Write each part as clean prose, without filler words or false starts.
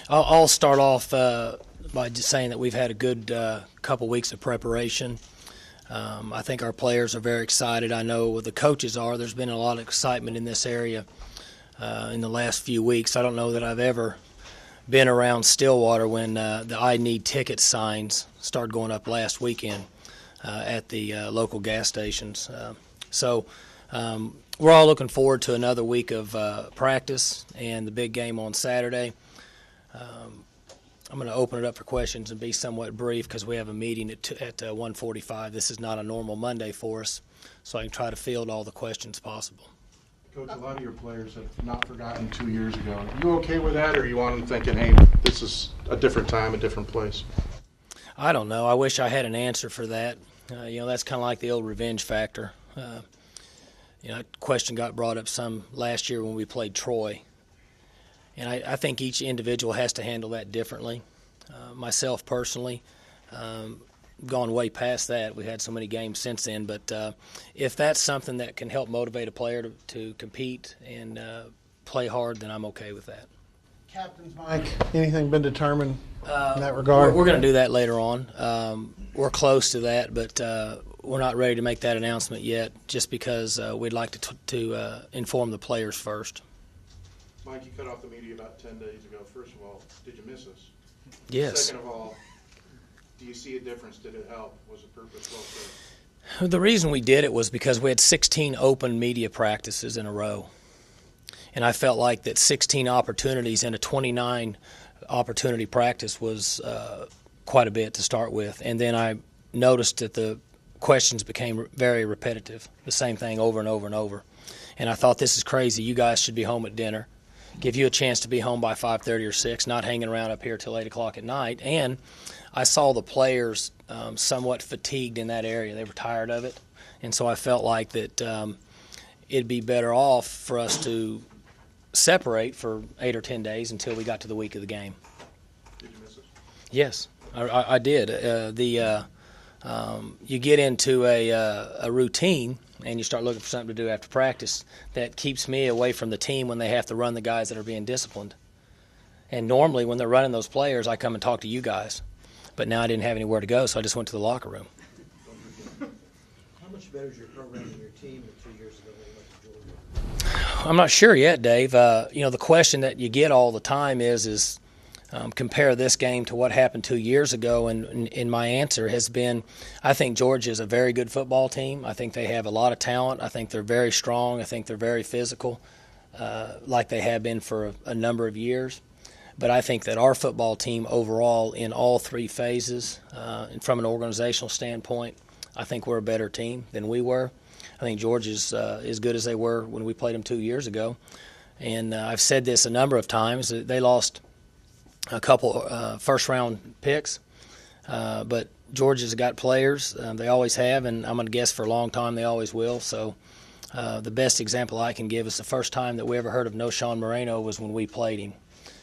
I'll start off by just saying that we've had a good couple weeks of preparation. I think our players are very excited. I know the coaches are. There's been a lot of excitement in this area in the last few weeks. I don't know that I've ever been around Stillwater when the I Need Tickets signs started going up last weekend at the local gas stations. So we're all looking forward to another week of practice and the big game on Saturday. I'm going to open it up for questions and be somewhat brief because we have a meeting at 1:45. This is not a normal Monday for us, so I can try to field all the questions possible. Coach, a lot of your players have not forgotten 2 years ago. Are you okay with that, or you want them thinking, hey, this is a different time, a different place? I don't know. I wish I had an answer for that. That's kind of like the old revenge factor. A question got brought up some last year when we played Troy. And I think each individual has to handle that differently. Myself personally, gone way past that. We've had so many games since then. But if that's something that can help motivate a player to compete and play hard, then I'm okay with that. Captain's Mike, anything been determined in that regard? We're going to do that later on. We're close to that, but we're not ready to make that announcement yet just because we'd like to inform the players first. Mike, you cut off the media about 10 days ago. First of all, did you miss us? Yes. Second of all, do you see a difference? Did it help? Was the purpose well served? The reason we did it was because we had 16 open media practices in a row. And I felt like that 16 opportunities and a 29 opportunity practice was quite a bit to start with. And then I noticed that the questions became very repetitive, the same thing over and over and over. And I thought, this is crazy. You guys should be home at dinner. Give you a chance to be home by 5:30 or 6, not hanging around up here till 8 o'clock at night. And I saw the players somewhat fatigued in that area. They were tired of it. And so I felt like that it'd be better off for us to separate for 8 or 10 days until we got to the week of the game. Did you miss us? Yes, I did. You get into a routine and you start looking for something to do after practice that keeps me away from the team when they have to run the guys that are being disciplined. And normally when they're running those players, I come and talk to you guys. But now I didn't have anywhere to go, so I just went to the locker room. How much better is your program and your team than 2 years ago when you went to Georgia? I'm not sure yet, Dave. The question that you get all the time is compare this game to what happened 2 years ago, and my answer has been, I think Georgia is a very good football team. I think they have a lot of talent. I think they're very strong. I think they're very physical, like they have been for a number of years. But I think that our football team overall in all three phases, and from an organizational standpoint, I think we're a better team than we were. I think Georgia's as good as they were when we played them 2 years ago. And I've said this a number of times. They lost a couple first-round picks, but Georgia's got players. They always have, and I'm going to guess for a long time they always will. So the best example I can give is the first time that we ever heard of Noshawn Moreno was when we played him,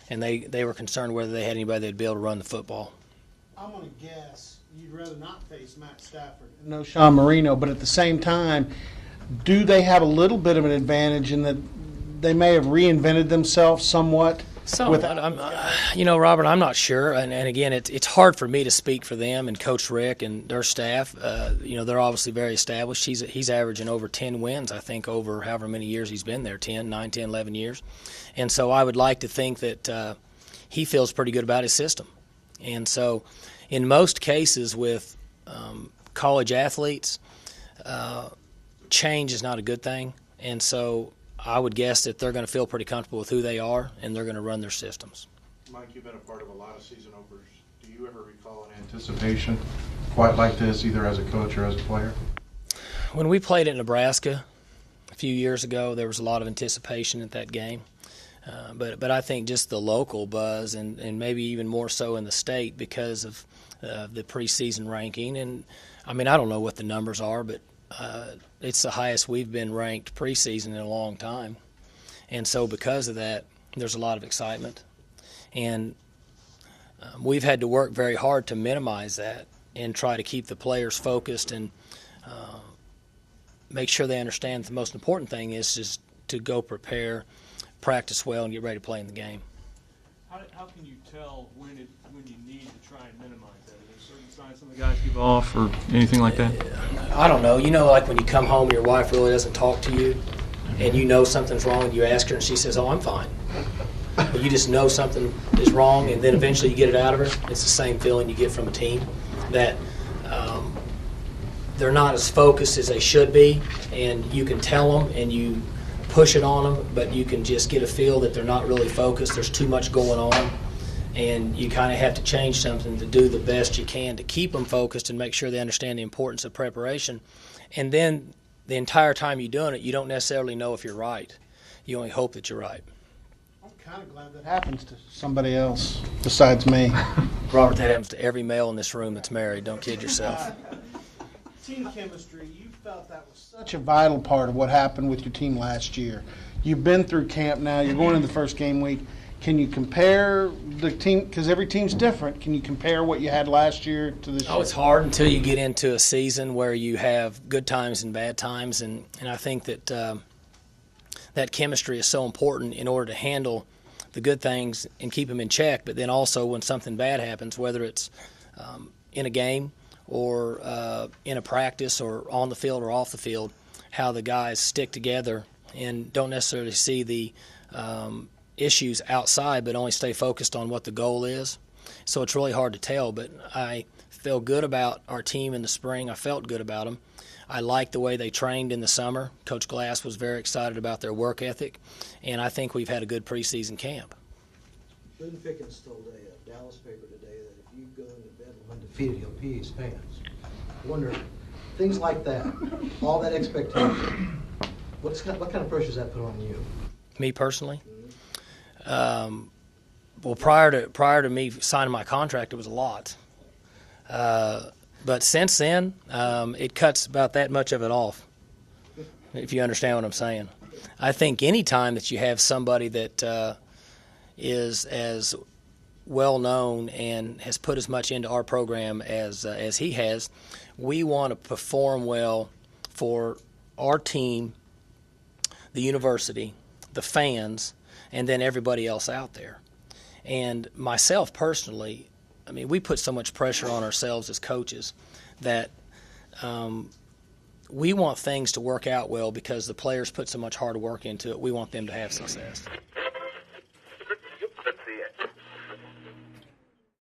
and they were concerned whether they had anybody that would be able to run the football. I'm going to guess you'd rather not face Matt Stafford and Noshawn Moreno, but at the same time, do they have a little bit of an advantage in that they may have reinvented themselves somewhat? Robert, I'm not sure. And again, it's hard for me to speak for them and Coach Rick and their staff. They're obviously very established. He's averaging over 10 wins, I think, over however many years he's been there, 9, 10, 11 years. And so I would like to think that he feels pretty good about his system. And so in most cases with college athletes, change is not a good thing. And so I would guess that they're going to feel pretty comfortable with who they are, and they're going to run their systems. Mike, you've been a part of a lot of season openers. Do you ever recall an anticipation quite like this, either as a coach or as a player? When we played at Nebraska a few years ago, there was a lot of anticipation at that game. But I think just the local buzz and maybe even more so in the state because of the preseason ranking. And, I don't know what the numbers are, but it's the highest we've been ranked preseason in a long time. And so because of that, there's a lot of excitement. And we've had to work very hard to minimize that and try to keep the players focused and make sure they understand the most important thing is just to go prepare, practice well, and get ready to play in the game. How can you tell when you need to try and minimize that? Are there certain signs some of the guys give off or anything like that? I don't know. Like when you come home and your wife really doesn't talk to you, and you know something's wrong, and you ask her, and she says, "Oh, I'm fine." But you just know something is wrong, and then eventually you get it out of her. It's the same feeling you get from a team that they're not as focused as they should be, and you can tell them and you push it on them, but you can just get a feel that they're not really focused. There's too much going on, and you kind of have to change something to do the best you can to keep them focused and make sure they understand the importance of preparation. And then the entire time you're doing it, you don't necessarily know if you're right. You only hope that you're right. I'm kind of glad that happens to somebody else besides me. Robert, that happens to every male in this room that's married. Don't kid yourself. Team chemistry, you felt that was such a vital part of what happened with your team last year. You've been through camp now. You're going into the first game week. Can you compare the team, because every team's different, can you compare what you had last year to this year? Oh, it's hard until you get into a season where you have good times and bad times, and I think that that chemistry is so important in order to handle the good things and keep them in check, but then also when something bad happens, whether it's in a game or in a practice or on the field or off the field, how the guys stick together and don't necessarily see the issues outside but only stay focused on what the goal is. So it's really hard to tell, but I feel good about our team in the spring. I felt good about them. I liked the way they trained in the summer. Coach Glass was very excited about their work ethic, and I think we've had a good preseason camp. Boone Pickens told a Dallas paper today that if you go into bed undefeated, he'll pee his pants. I wonder, things like that, all that expectation, what kind of pressure does that put on you? Me personally? Well, prior to me signing my contract, it was a lot. But since then, it cuts about that much of it off, if you understand what I'm saying. I think any time that you have somebody that is as well known and has put as much into our program as he has, we want to perform well for our team, the university, the fans, and then everybody else out there. And myself personally, I mean, we put so much pressure on ourselves as coaches that we want things to work out well because the players put so much hard work into it. We want them to have success.